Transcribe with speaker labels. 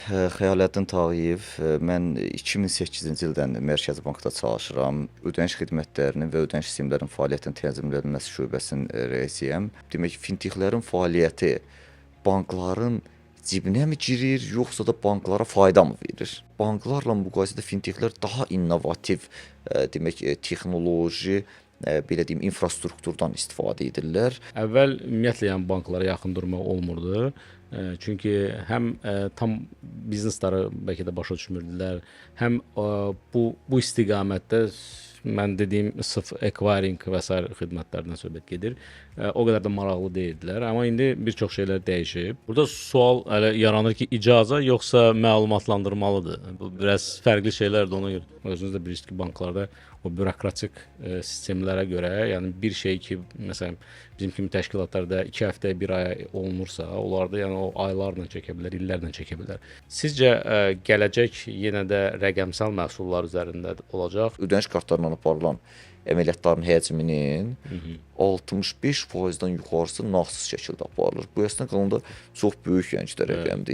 Speaker 1: Xəyaləddin Tağıyev, mən 2008-ci ildən Mərkəzi Bankda çalışıram. Ödəniş xidmətlərinin və ödəniş sistemlərinin fəaliyyətinin tənzimlənməsi şöbəsinin rəisiyəm. Demək, fintexlərin fəaliyyəti bankların cibinə mi girir, yoxsa da banklara fayda mı verir? Banklarla müqayisədə fintexlər daha innovativ, demək, texnoloji, belə deyim, infrastrukturdan istifadə edirlər.
Speaker 2: Əvvəl ümumiyyətlə yəni banklara yaxın durmaq olmurdu. Çünki həm tam biznesləri bəlkə də başa düşmürdülər, həm bu istiqamətdə mən dediyim sırf acquiring və sair xidmətlərdən söhbət gedir. O qədər də maraqlı deyildilər, amma indi bir çox şeylər dəyişib. Burada sual hələ yaranır ki, icaza yoxsa məlumatlandırmalıdır. Bu biraz fərqli şeylərdir, ona görə. Özünüz də bilirsiniz ki, banklarda o bürokratik sistemlərə görə, yəni bir şey ki, məsələn, bizim kimi təşkilatlarda 2 həftə, 1 ay olunursa, onlarda yəni o aylarla çəkə bilər, illərlə çəkə bilər. Sizcə gələcək yenə də rəqəmsal məhsullar üzərində olacaq?
Speaker 1: Ödəniş kartlarından aparılan əməliyyatların həcminin 65%-dən yuxarısı nağdsız şəkildə aparılır. Bu əslində qalanda çox böyük yəni rəqəmdir.